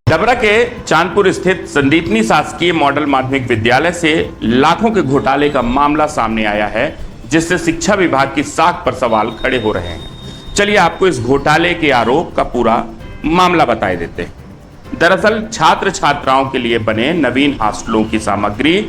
डबरा के चांदपुर स्थित संदीपनी शासकीय मॉडल माध्यमिक विद्यालय से लाखों के घोटाले का मामला सामने आया है, जिससे शिक्षा विभाग की साख पर सवाल खड़े हो रहे हैं। चलिए आपको इस घोटाले के आरोप का पूरा मामला बता देते हैं। दरअसल छात्र छात्राओं के लिए बने नवीन हॉस्टलों की सामग्री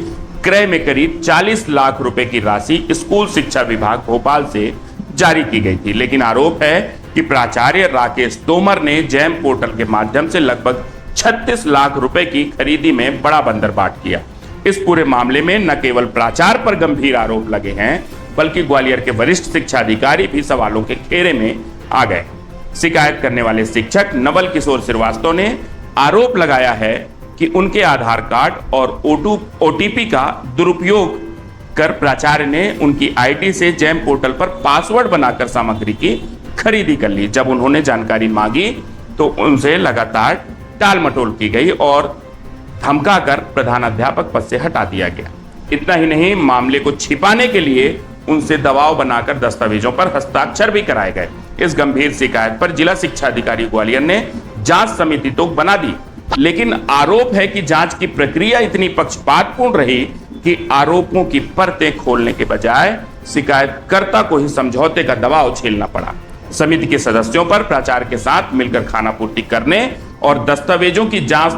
क्रय में करीब 40 लाख रुपए की राशि स्कूल शिक्षा विभाग भोपाल से जारी की गई थी, लेकिन आरोप है कि प्राचार्य राकेश तोमर ने जैम पोर्टल के माध्यम से लगभग 36 लाख रुपए की खरीदी में बड़ा बंदरबाट किया। इस पूरे मामले में न केवल प्राचार्य पर गंभीर आरोप लगे हैं, बल्कि ग्वालियर के वरिष्ठ शिक्षा अधिकारी भी सवालों के घेरे में आ गए। शिकायत करने वाले शिक्षक नवल किशोर श्रीवास्तव ने आरोप लगाया है कि उनके आधार कार्ड और ओटीपी का दुरुपयोग कर प्राचार्य ने उनकी आईडी से जैम पोर्टल पर पासवर्ड बनाकर सामग्री की खरीदी कर ली। जब उन्होंने जानकारी मांगी तो उनसे लगातार टाल मटोल की गई और धमकाकर प्रधानाध्यापक पद से हटा दिया गया। इतना ही नहीं, मामले को छिपाने के लिए उनसे दबाव बनाकर दस्तावेजों पर हस्ताक्षर भी कराए गए। इस गंभीर शिकायत पर जिला शिक्षा अधिकारी ग्वालियर ने जांच समिति तो बना दी, लेकिन आरोप है कि जांच की प्रक्रिया इतनी पक्षपातपूर्ण रही कि आरोपों की परतें खोलने के बजाय शिकायतकर्ता को ही समझौते का दबाव झेलना पड़ा। समिति के सदस्यों पर प्राचार्य के साथ मिलकर खाना पूर्ति करने और दस्तावेजों की जांच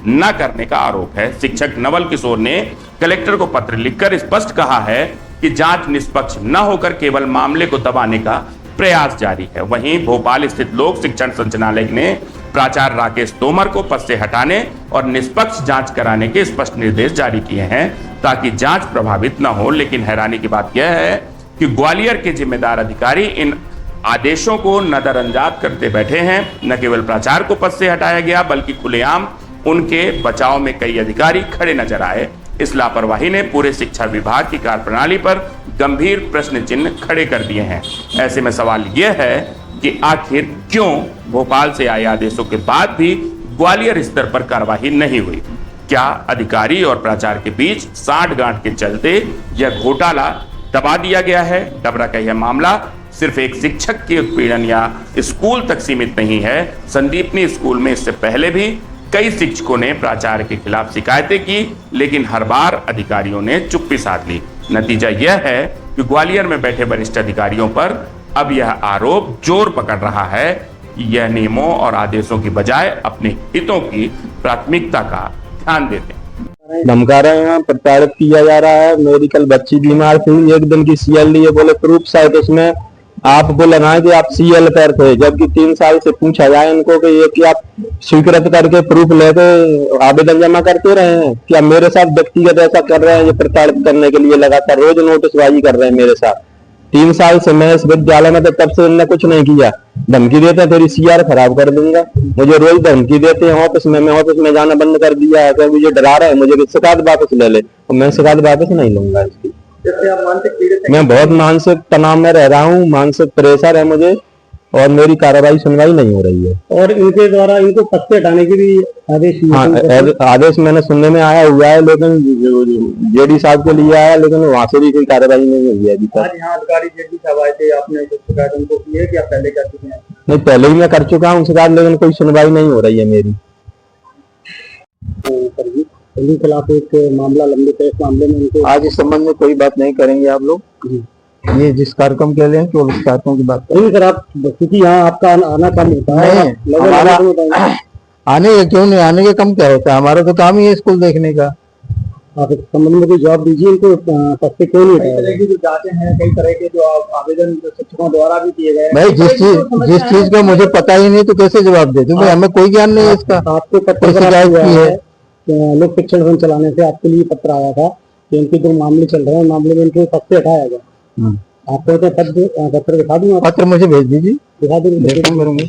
न करने का आरोप है। शिक्षक नवल किशोर ने कलेक्टर को पत्र लिखकर स्पष्ट कहा है कि जांच निष्पक्ष न होकर केवल मामले को दबाने का प्रयास जारी है। वहीं भोपाल स्थित लोक शिक्षण संचालनालय ने प्राचार्य राकेश तोमर को पद से हटाने और निष्पक्ष जांच कराने के स्पष्ट निर्देश जारी किए हैं ताकि जांच प्रभावित न हो। लेकिन हैरानी की बात यह है कि ग्वालियर के जिम्मेदार अधिकारी इन आदेशों को नजरअंदाज करते बैठे हैं। न केवल प्राचार्य को पद से हटाया गया, बल्कि खुलेआम उनके बचाव में कई अधिकारी खड़े नजर आए। इस लापरवाही ने पूरे शिक्षा विभाग की कार्यप्रणाली पर गंभीर प्रश्न चिन्ह खड़े कर दिए हैं। ऐसे में सवाल यह है कि आखिर क्यों भोपाल से आए आदेशों के बाद भी ग्वालियर स्तर पर कार्रवाई नहीं हुई? क्या अधिकारी और प्राचार्य के बीच साठगांठ के चलते यह घोटाला दबा दिया गया है? डबरा का यह मामला सिर्फ एक शिक्षक के उत्पीड़न या स्कूल तक सीमित नहीं है। संदीपनी स्कूल में इससे पहले भी कई शिक्षकों ने प्राचार्य के खिलाफ शिकायतें की, लेकिन हर बार अधिकारियों ने चुप्पी साध ली। नतीजा यह है कि ग्वालियर में बैठे वरिष्ठ अधिकारियों पर अब यह आरोप जोर पकड़ रहा है कि यह नियमों और आदेशों की बजाय अपने हितों की प्राथमिकता का ध्यान देते हैं। धमका रहे हैं, प्रताड़ित किया जा रहा है। मेरी कल बच्ची बीमार थी, एक दिन की सीएल लिए, बोले प्रूफ शायद उसमें आपको लगाए कि आप सीएल पर थे, जबकि 3 साल से पूछा जाए इनको कि ये कि आप स्वीकृत करके प्रूफ लेके आवेदन जमा करते रहे हैं, क्या मेरे साथ व्यक्तिगत ऐसा कर रहे हैं? ये प्रताड़ित करने के लिए लगातार रोज नोटिसबाजी कर रहे हैं मेरे साथ। 3 साल से मैं इस विद्यालय में, तो तब से इन्होंने कुछ नहीं किया। धमकी देते हैं तेरी सीआर खराब कर दूंगा, मुझे रोज धमकी देते हैं ऑफिस में। मैं ऑफिस में जाना बंद कर दिया है, मुझे डरा रहे हैं मुझे कि शिकायत वापस ले ले, और मैं शिकायत वापस नहीं लूंगा इसकी। मैं बहुत मानसिक तनाव में रह रहा हूँ, मानसिक प्रेशर है मुझे, और मेरी कार्रवाई सुनवाई नहीं हो रही है। और इनके द्वारा इनको पद से हटाने की भी आदेश आदेश मैंने सुनने में आया हुआ है, लेकिन जेडी साहब के लिए आया, लेकिन वहां से भी कोई कार्रवाई नहीं हुई है अभी तक। यहाँ अधिकारी जेडी साहब आए थे, आपने कुछ शिकायत उनको की है कि आप पहले कर चुके हैं? नहीं, पहले ही मैं कर चुका हूँ शिकायत, लेकिन कोई सुनवाई नहीं हो रही है मेरी। इनके खिलाफ एक मामला लंबित है, इस मामले में इनको आज इस संबंध में कोई बात नहीं करेंगे आप लोग। ये जिस कार्यक्रम के लिए केवल उस कार्यक्रम की बात नहीं सर। आप क्योंकि यहाँ आपका आना काम होता है, हमारा आने क्यों नहीं, आने के कम क्या होता है? हमारा तो काम ही है स्कूल देखने का। आप इस संबंध में कोई जवाब दीजिए इनको, पद से क्यों नहीं हटाया? जो जांचें हैं, कई तरह के जो आवेदन शिक्षकों द्वारा भी किए गए। भाई जिस चीज का मुझे पता ही नहीं तो कैसे जवाब दे दूं? भाई हमें कोई ज्ञान नहीं है इसका। आपको पत्र है लोक शिक्षण संचालनालय से आपके लिए पत्र आया था कि इनके जो मामले चल रहे हैं, मामले में इनको पद से हटाया गया। आपको पत्र दिखा दूंगा, पत्र मुझे भेज दीजिए, दिखा दूंगा।